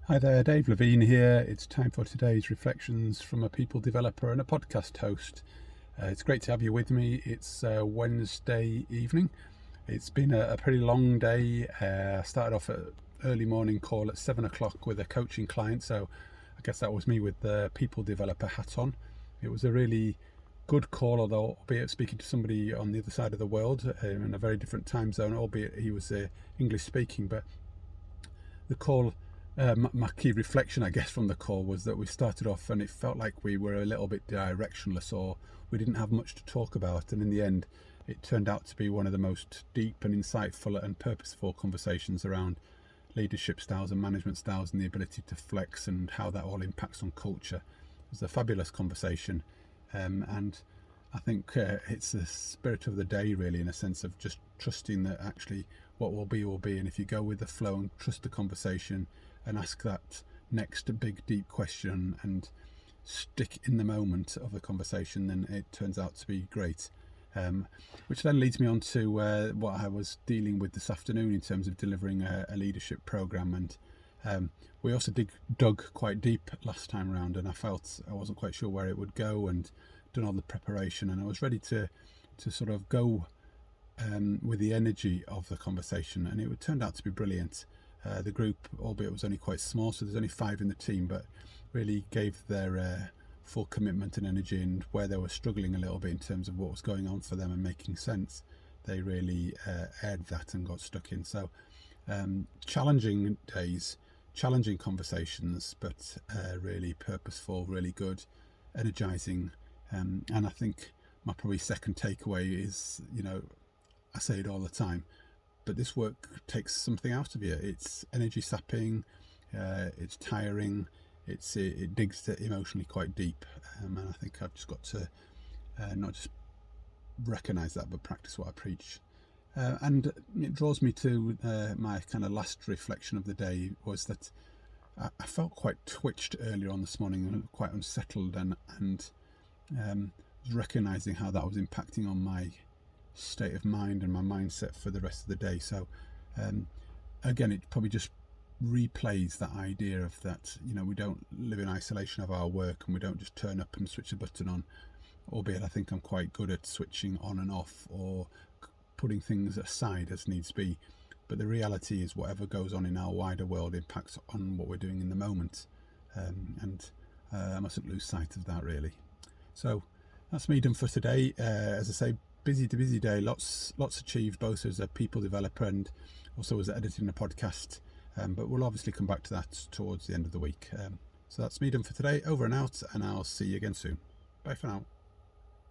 Hi there, Dave Levine here. It's time for today's reflections from a people developer and a podcast host. It's great to have you with me. It's Wednesday evening. It's been a pretty long day. I started off at early morning call at 7 o'clock with a coaching client, so I guess that was me with the people developer hat on. It was a really good call, although albeit speaking to somebody on the other side of the world in a very different time zone, albeit he was English speaking, but the call, my key reflection, I guess, from the call was that we started off and it felt like we were a little bit directionless, or we didn't have much to talk about. And in the end, it turned out to be one of the most deep and insightful and purposeful conversations around leadership styles and management styles and the ability to flex and how that all impacts on culture. It was a fabulous conversation. And I think it's the spirit of the day, really, in a sense of just trusting that actually what will be will be. And if you go with the flow and trust the conversation and ask that next big deep question and stick in the moment of the conversation, then it turns out to be great. Which then leads me on to what I was dealing with this afternoon in terms of delivering a leadership program. And we also dug quite deep last time around, and I felt I wasn't quite sure where it would go, and done all the preparation, and I was ready to sort of go with the energy of the conversation, and it turned out to be brilliant. The group, albeit it was only quite small, so there's only 5 in the team, but really gave their full commitment and energy, and where they were struggling a little bit in terms of what was going on for them and making sense, they really aired that and got stuck in. So challenging days, challenging conversations, but really purposeful, really good, energizing. And I think my probably second takeaway is, I say it all the time, but this work takes something out of you. It's energy sapping, it's tiring, it digs emotionally quite deep, and I think I've just got to not just recognise that, but practice what I preach. And it draws me to my kind of last reflection of the day, was that I felt quite twitched earlier on this morning and quite unsettled, and was recognising how that was impacting on my state of mind and my mindset for the rest of the day. So again, it probably just replays that idea of that, we don't live in isolation of our work, and we don't just turn up and switch a button on, albeit I think I'm quite good at switching on and off or putting things aside as needs be. But the reality is whatever goes on in our wider world impacts on what we're doing in the moment, and I mustn't lose sight of that, really. So that's me done for today. As I say, busy day, lots achieved, both as a people developer and also as editing a podcast. But we'll obviously come back to that towards the end of the week. So that's me done for today. Over and out, and I'll see you again soon. Bye for now.